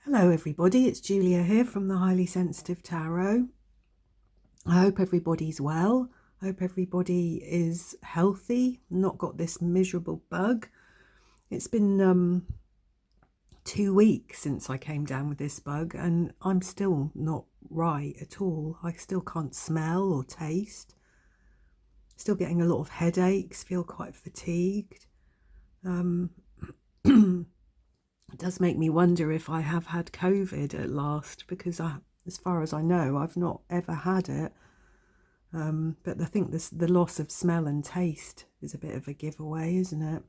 Hello everybody, it's Julia here from the Highly Sensitive Tarot. I hope everybody's well. I hope everybody is healthy, not got this miserable bug. It's been 2 weeks since I came down with this bug and I'm still not right at all. I still can't smell or taste. Still getting a lot of headaches, feel quite fatigued. It does make me wonder if I have had COVID at last, because as far as I know, I've not ever had it. But I think the loss of smell and taste is a bit of a giveaway, isn't it?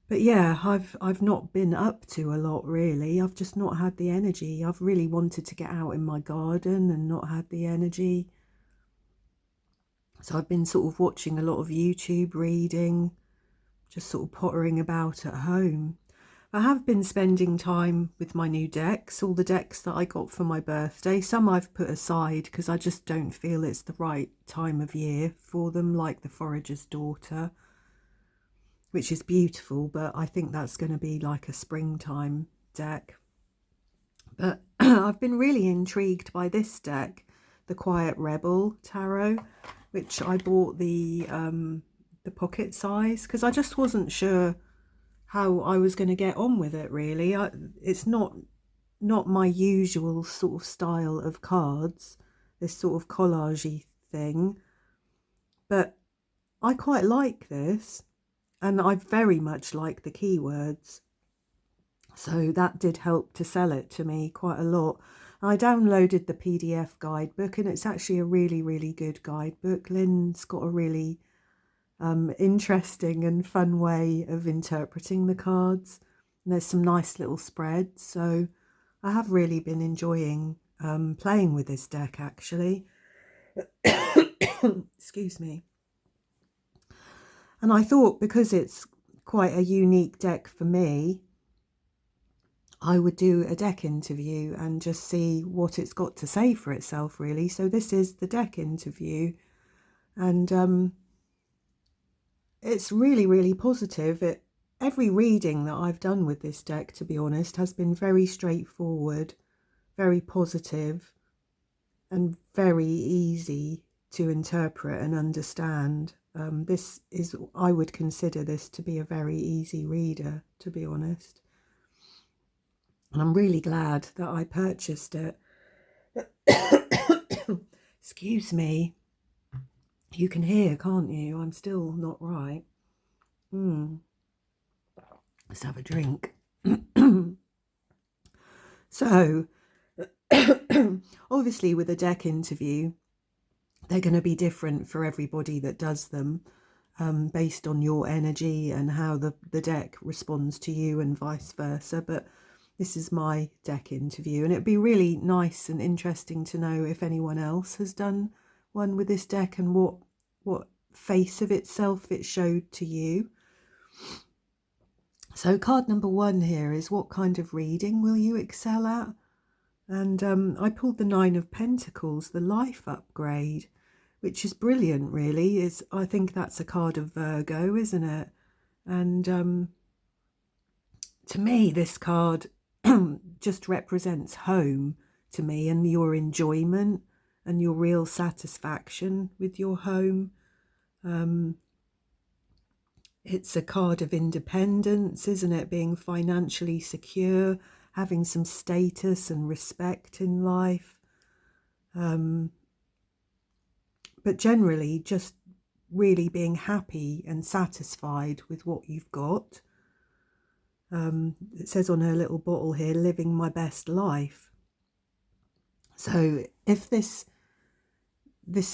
But yeah, I've not been up to a lot really. I've just not had the energy. I've really wanted to get out in my garden and not had the energy. So I've been sort of watching a lot of YouTube, reading, just sort of pottering about at home. I have been spending time with my new decks, all the decks that I got for my birthday. Some I've put aside because I just don't feel it's the right time of year for them, like the Forager's Daughter, which is beautiful, but I think that's going to be like a springtime deck. But I've been really intrigued by this deck, the Quiet Rebel Tarot, which I bought the pocket size because I just wasn't sure how I was going to get on with it really. It's not my usual sort of style of cards, this sort of collagey thing, but I quite like this and I very much like the keywords, so that did help to sell it to me quite a lot. I downloaded the PDF guidebook and it's actually a really good guidebook. Lynn's got a really interesting and fun way of interpreting the cards. And there's some nice little spreads, so I have really been enjoying playing with this deck actually. Excuse me. And I thought because it's quite a unique deck for me, I would do a deck interview and just see what it's got to say for itself really. So this is the deck interview, and it's really positive. Every reading that I've done with this deck, to be honest, has been very straightforward, very positive, and very easy to interpret and understand. I would consider this to be a very easy reader, to be honest. And I'm really glad that I purchased it. Excuse me. You can hear, can't you? I'm still not right. Let's have a drink. So, obviously with a deck interview, they're going to be different for everybody that does them, based on your energy and how the deck responds to you and vice versa. But this is my deck interview, and it'd be really nice and interesting to know if anyone else has done one with this deck and what face of itself it showed to you. So card number 1 here is, what kind of reading will you excel at? And I pulled the 9 of Pentacles, the life upgrade, which is brilliant really. I think that's a card of Virgo, isn't it? And to me this card just represents home to me, and your enjoyment and your real satisfaction with your home. It's a card of independence, isn't it? Being financially secure, having some status and respect in life. But generally just really being happy and satisfied with what you've got. It says on her little bottle here, living my best life. So if this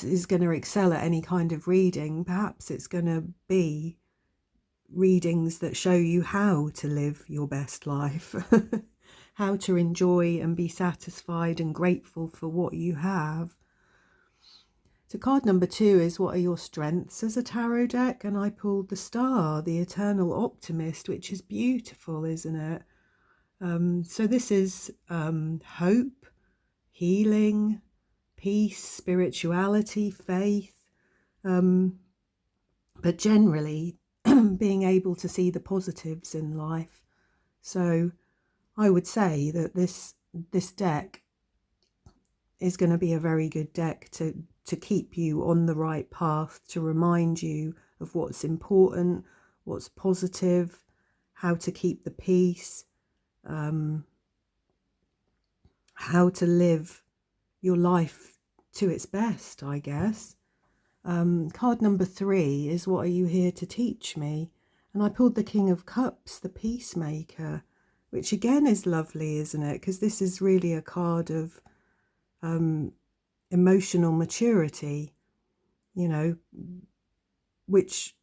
is going to excel at any kind of reading, perhaps it's going to be readings that show you how to live your best life, how to enjoy and be satisfied and grateful for what you have. So card number 2 is, what are your strengths as a tarot deck? And I pulled the Star, the eternal optimist, which is beautiful, isn't it? So this is hope, healing, peace, spirituality, faith, but generally being able to see the positives in life. So I would say that this deck is going to be a very good deck to keep you on the right path, to remind you of what's important, what's positive, how to keep the peace, how to live your life to its best, I guess. Card number 3 is what are you here to teach me? And I pulled the King of Cups, the peacemaker, which again is lovely, isn't it? Because this is really a card of emotional maturity, you know, which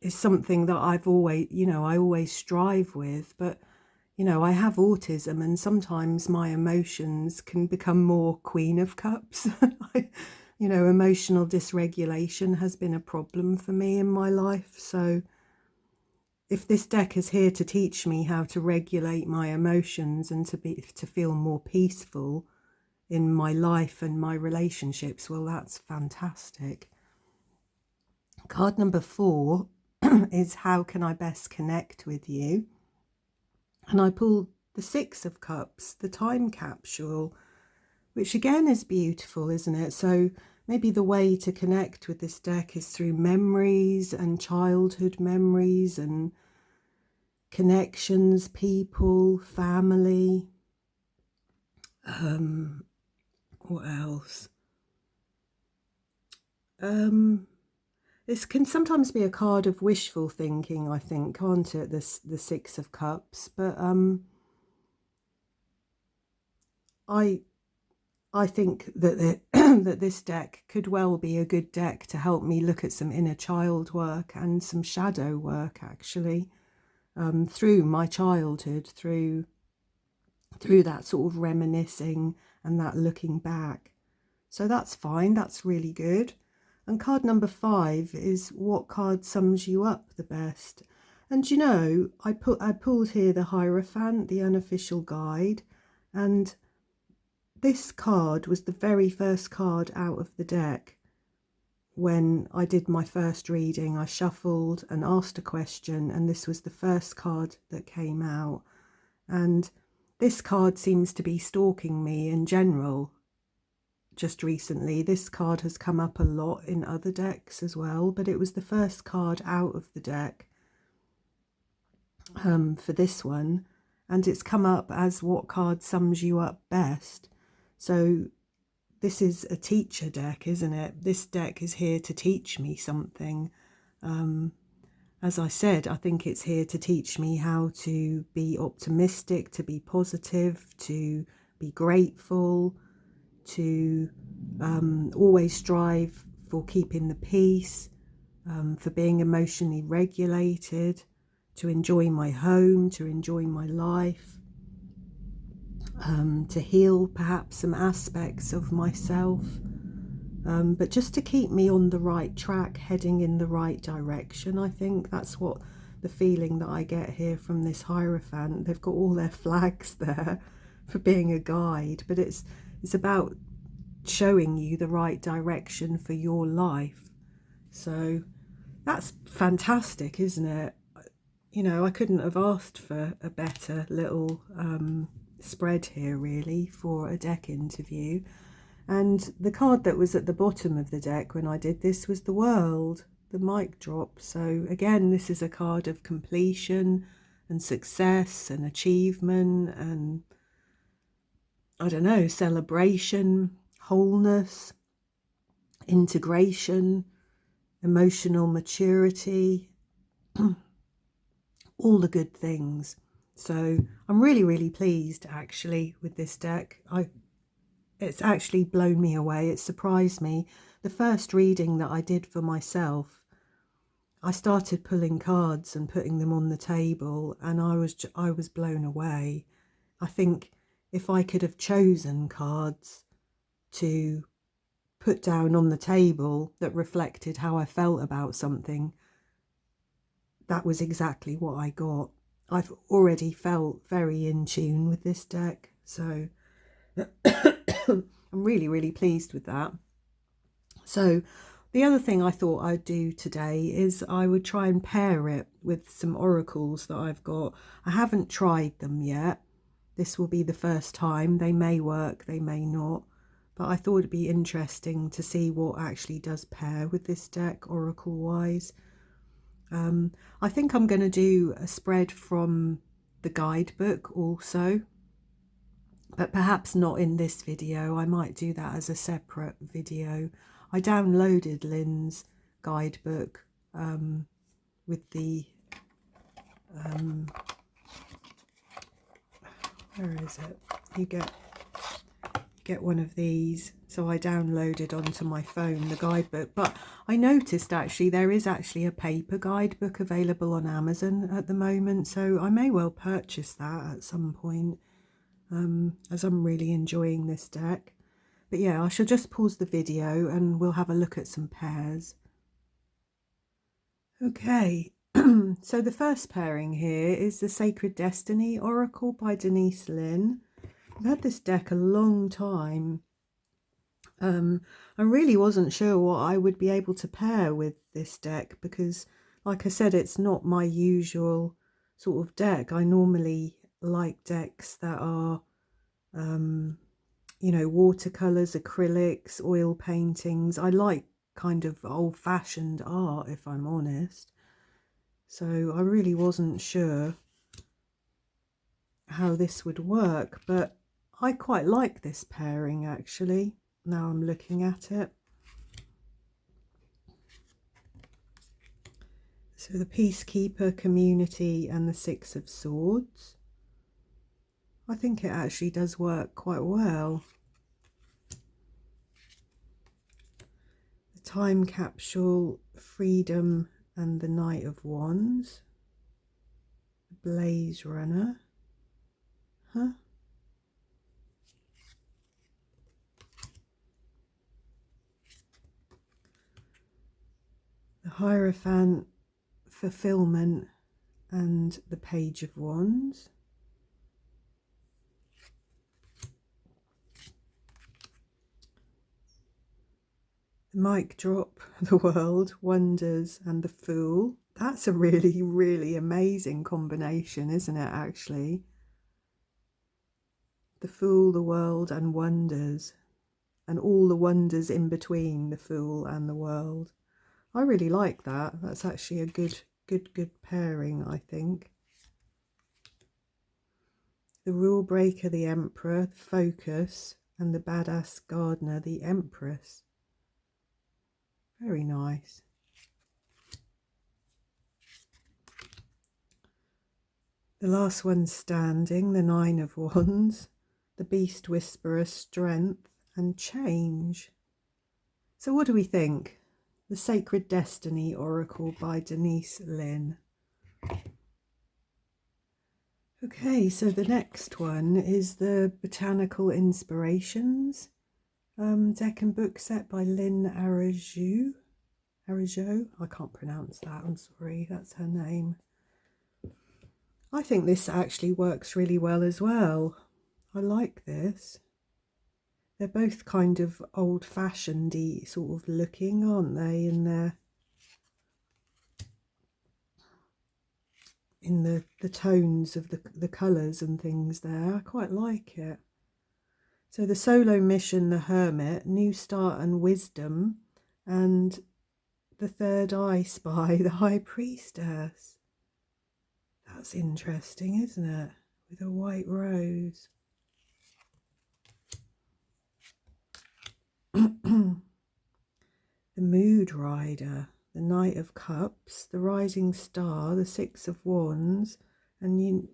is something that I've always, I always strive with. But, I have autism, and sometimes my emotions can become more Queen of Cups. Emotional dysregulation has been a problem for me in my life. So if this deck is here to teach me how to regulate my emotions and to feel more peaceful in my life and my relationships, well, that's fantastic. Card number 4 is how can I best connect with you? And I pulled the 6 of Cups, the time capsule, which again is beautiful, isn't it? So maybe the way to connect with this deck is through memories and childhood memories and connections, people, family. What else? This can sometimes be a card of wishful thinking, I think, can't it? The 6 of Cups. But I think that that this deck could well be a good deck to help me look at some inner child work and some shadow work, actually, through my childhood, through that sort of reminiscing and that looking back. So that's fine. That's really good. And card number 5 is what card sums you up the best. And I pulled here the Hierophant, the unofficial guide, and this card was the very first card out of the deck. When I did my first reading, I shuffled and asked a question, and this was the first card that came out. And this card seems to be stalking me in general. Just recently, this card has come up a lot in other decks as well, but it was the first card out of the deck for this one, and it's come up as what card sums you up best. So this is a teacher deck, isn't it? This deck is here to teach me something. As I said, I think it's here to teach me how to be optimistic, to be positive, to be grateful, to always strive for keeping the peace, for being emotionally regulated, to enjoy my home, to enjoy my life, to heal perhaps some aspects of myself, but just to keep me on the right track, heading in the right direction. I think that's what the feeling that I get here from this Hierophant. They've got all their flags there for being a guide, but it's about showing you the right direction for your life. So that's fantastic, isn't it? I couldn't have asked for a better little spread here, really, for a deck interview. And the card that was at the bottom of the deck when I did this was the World, the mic drop. So again, this is a card of completion and success and achievement and, I don't know, celebration, wholeness, integration, emotional maturity, all the good things. So I'm really, really pleased actually with this deck. It's actually blown me away. It surprised me. The first reading that I did for myself, I started pulling cards and putting them on the table, and I was blown away. I think if I could have chosen cards to put down on the table that reflected how I felt about something, that was exactly what I got. I've already felt very in tune with this deck, so I'm really, really pleased with that. So The other thing I thought I'd do today is I would try and pair it with some oracles that I've got. I haven't tried them yet. This will be the first time. They may work, they may not. But I thought it'd be interesting to see what actually does pair with this deck, oracle-wise. I think I'm going to do a spread from the guidebook also, but perhaps not in this video. I might do that as a separate video. I downloaded Lynn's guidebook with the where is it? You get one of these. So I downloaded onto my phone the guidebook, but I noticed actually there is actually a paper guidebook available on Amazon at the moment, so I may well purchase that at some point, as I'm really enjoying this deck. But yeah, I shall just pause the video and we'll have a look at some pairs. Okay, so the first pairing here is the Sacred Destiny Oracle by Denise Linn. I've had this deck a long time. I really wasn't sure what I would be able to pair with this deck because, like I said, it's not my usual sort of deck. I normally like decks that are, you know, watercolours, acrylics, oil paintings. I like kind of old-fashioned art, if I'm honest. So I really wasn't sure how this would work, but I quite like this pairing actually. Now I'm looking at it. So the Peacekeeper, Community and the Six of Swords. I think it actually does work quite well. The Time Capsule, Freedom and the Knight of Wands. The Blaze Runner. Huh? The Hierophant, Fulfillment and the Page of Wands. The Mic Drop, the World, Wonders and the Fool. That's a really, really amazing combination, isn't it, actually? The Fool, the World and Wonders, and all the wonders in between the Fool and the World. I really like that. That's actually a good pairing, I think. The Rule Breaker, the Emperor, the Focus, and the Badass Gardener, the Empress. Very nice. The Last One Standing, the Nine of Wands, the Beast Whisperer, Strength and Change. So what do we think? The Sacred Destiny Oracle by Denise Linn. Okay, so the next one is the Botanical Inspirations deck and book set by Lynn Arajo. I can't pronounce that, I'm sorry, that's her name. I think this actually works really well as well. I like this. They're both kind of old-fashioned-y sort of looking, aren't they, in the tones of the colours and things there. I quite like it. So the Solo Mission, the Hermit, New Start and Wisdom, and the Third Eye Spy, the High Priestess. That's interesting, isn't it? With a white rose. The Mood Rider, the Knight of Cups, the Rising Star, the Six of Wands, and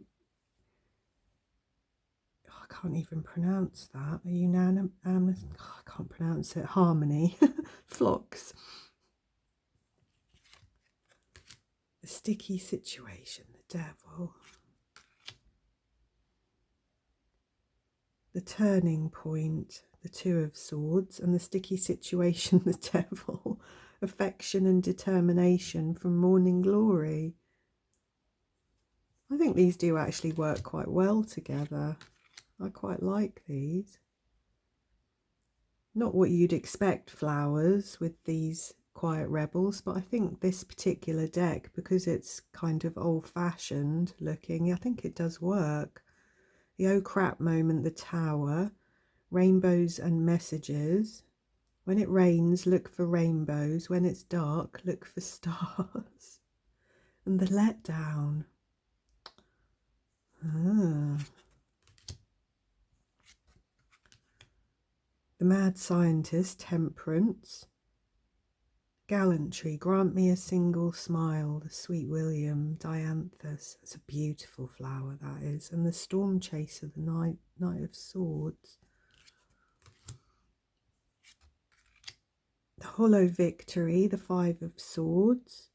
I can't even pronounce that. I can't pronounce it. Harmony. Phlox. The Sticky Situation, the Devil. The Turning Point, the Two of Swords, and the Sticky Situation, the Devil. Affection and Determination from Morning Glory. I think these do actually work quite well together. I quite like these. Not what you'd expect flowers with these Quiet Rebels, but I think this particular deck, because it's kind of old-fashioned looking, I think it does work. The oh crap moment, the Tower, rainbows and messages. When it rains, look for rainbows. When it's dark, look for stars. And the letdown. The mad scientist, temperance. Gallantry, grant me a single smile. The sweet William, dianthus. It's a beautiful flower, that is. And the storm chaser, the knight of swords. The hollow victory, the five of swords.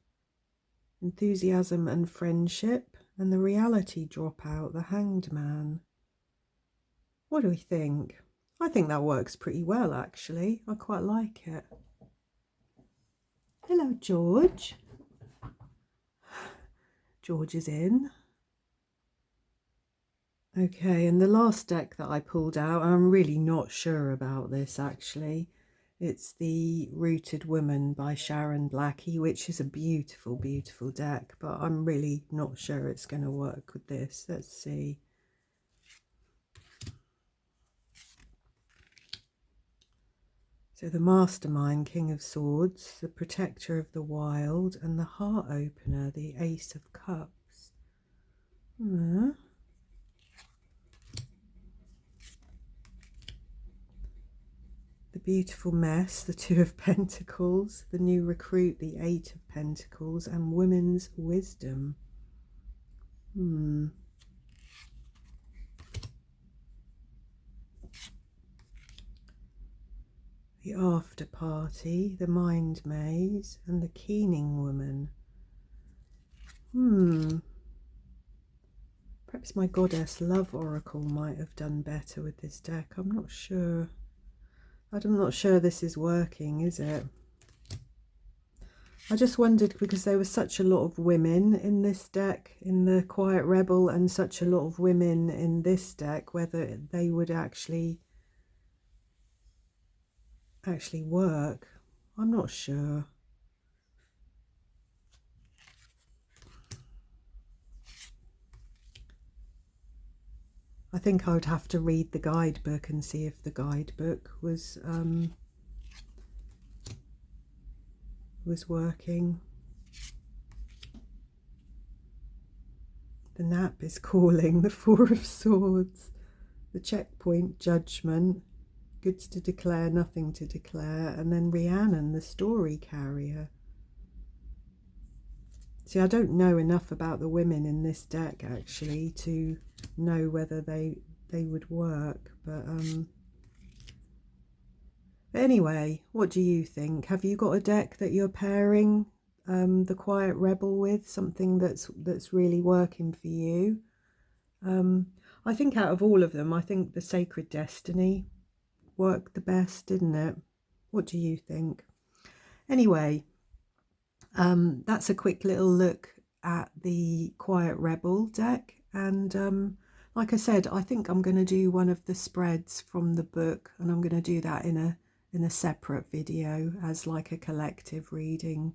Enthusiasm and friendship. And the reality dropout, the hanged man. What do we think? I think that works pretty well, actually. I quite like it. Hello, George. George is in. Okay, and the last deck that I pulled out, I'm really not sure about this, actually. It's the Rooted Woman by Sharon Blackie, which is a beautiful, beautiful deck, but I'm really not sure it's going to work with this. Let's see. So the Mastermind, King of Swords, the Protector of the Wild, and the Heart Opener, the Ace of Cups. The Beautiful Mess, the Two of Pentacles, the New Recruit, the Eight of Pentacles, and Women's Wisdom. The After Party, the Mind Maze, and the Keening Woman. Perhaps my Goddess Love Oracle might have done better with this deck. I'm not sure. I'm not sure this is working, is it? I just wondered, because there was such a lot of women in this deck, in the Quiet Rebel, and such a lot of women in this deck, whether they would actually work. I'm not sure. I think I would have to read the guidebook and see if the guidebook was working. The nap is calling, the Four of Swords, the checkpoint, Judgment, goods to declare, nothing to declare, and then Rhiannon, the story carrier. See, I don't know enough about the women in this deck, actually, to know whether they would work, but anyway, what do you think? Have you got a deck that you're pairing the Quiet Rebel with, something that's really working for you? I think out of all of them, I think the Sacred Destiny worked the best, didn't it? What do you think? Anyway, that's a quick little look at the Quiet Rebel deck, and like I said, I think I'm going to do one of the spreads from the book, and I'm going to do that in a separate video as like a collective reading.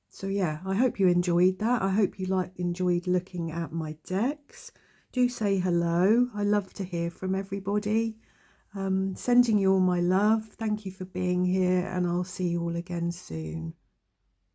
So yeah, I hope you enjoyed that. I hope you enjoyed looking at my decks. Do say hello. I love to hear from everybody. Sending you all my love. Thank you for being here, and I'll see you all again soon.